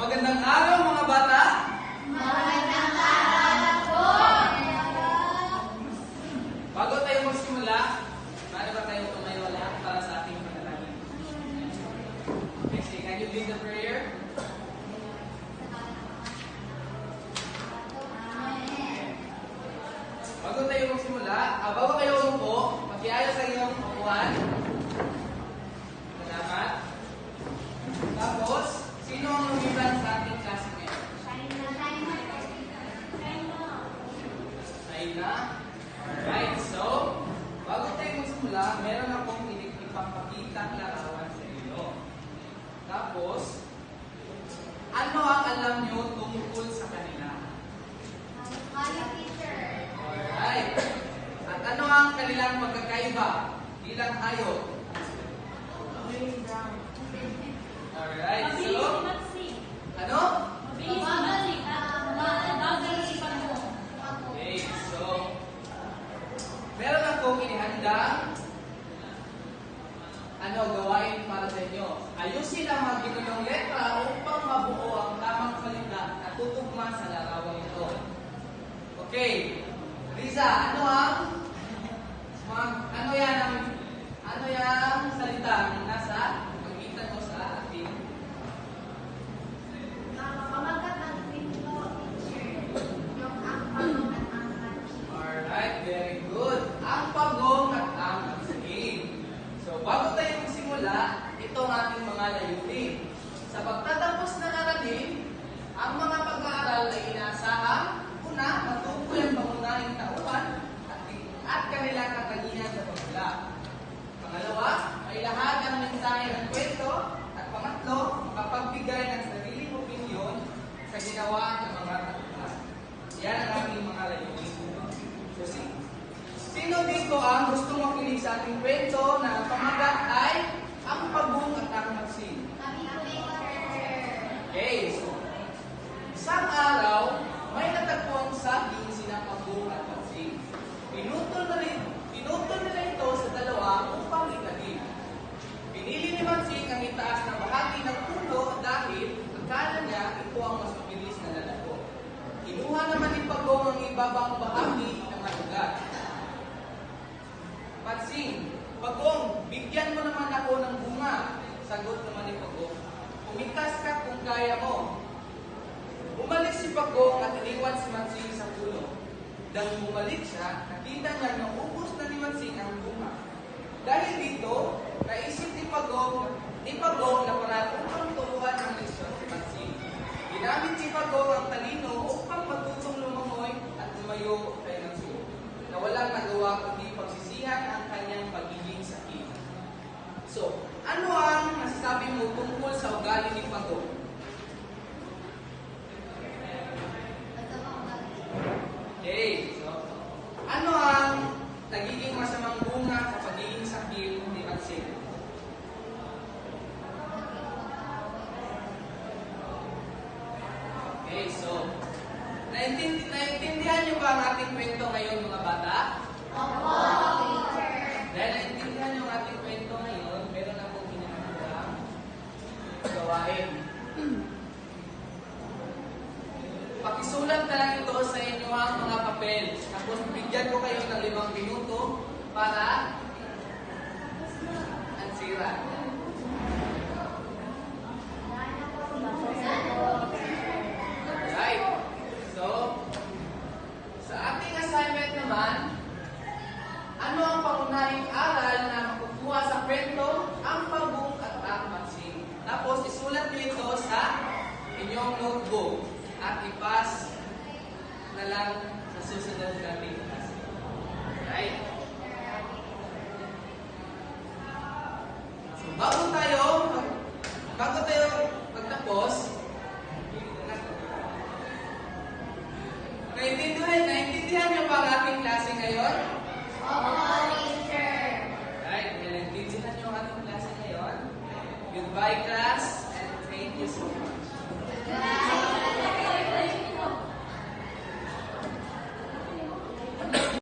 Magandang araw mga bata! Magandang araw po! Bago tayo magsimula, maaari ba tayo tumayo para sa ating panalangin? Okay, can you lead the prayer? Bago tayo magsimula, bago kayo umupo, mag-iayos ang iyong upuan. Salamat. Tapos, sino ang lumiban sa ating klase ngayon? Shaina. Alright, so, bago tayo magsimula, meron akong ipapakita larawan sa inyo. Tapos, ano ang alam nyo tungkol sa kanila? Alright. At ano ang kanilang pagkakaiba bilang hayop? Alright, so, ano? Okay, so, meron akong inihandang gawain para sa inyo. Ayusin ang mga ginunong letra upang mabuo ang tamang salita na tutugma sa larawan ito. Okay, Riza, ano yung salita na nasa pagitan mo sa ating Alright, very good. Ang pagong at ang pagsiging. So, bago tayo magsimula, ito ang ating mga layunin. Sa pagtatapos ng aralin, ang mga pag-aaral ay inaasahang una, matukoy ang pangunahing tauhan at kanilang katangian sa pagbula. Pangalawa, ay lahad ang mensahe ng kwento. At pangatlo, makapagbigay ng sariling opinyon sa ginawa ng mga tauhan. Yan ang ating mga layunin. So, sino dito ang gusto makinig sa ating kwento na pamagat ay ang pagong at ang magsin? Okay, so, isang araw, may natagpo ang saging sina pagong at magsin. Pinutol nila ito sa dalawa upang itagin. Pinili ni Magsing ang itaas na bahagi ng puno dahil akala niya ito ang mas mabilis na lalago. Kinuha naman ni Pagong ang ibabang bahagi ng malugat. Magsing, Pagong, bigyan mo naman ako ng bunga. Sagot naman ni Pagong, umikas ka kung kaya mo. Umalis si Pagong at iniwan si Magsing sa puno. Nang bumalik siya, nakita niya na ubos na ni Magsing ang bunga. Dahil dito, naisip ni Pagong na para upang turuan ang lesyon si Magsing. Ginamit si Pagong ang talino upang matutong lumangoy at lumayo kay Magsing, na walang nagawa kundi pagsisihan ang kanyang pagiging sakit. So, ano ang masasabi mo tungkol sa ugali ni Pagong? Okay, so, ano ang nagiging masamang bunga sa pagiging sakit ni Magsing? Okay, so, naintindihan niyo ba ang ating kwento ngayon mga bata? Opo, teacher. Dahil naintindihan niyo ang ating kwento ngayon, meron akong hinahandang gawain. Pakisulat na lang ito sa inyo ang mga papel. Tapos bigyan ko kayo ng 5 minuto para ansira. Right. So, sa ating assignment naman, ano ang pangunahing aral na makukuha sa kwento, ang Pagong at ang Magsing? Tapos isulat niyo ito sa inyong notebook at ipas na lang sa susunod nating klase. Right? So, bago tayo magtapos, naintindihan niyo ba ang ating klase ngayon? Opo, teacher. Right? Naintindihan niyo ang ating klase ngayon? Goodbye, class, and thank you so much.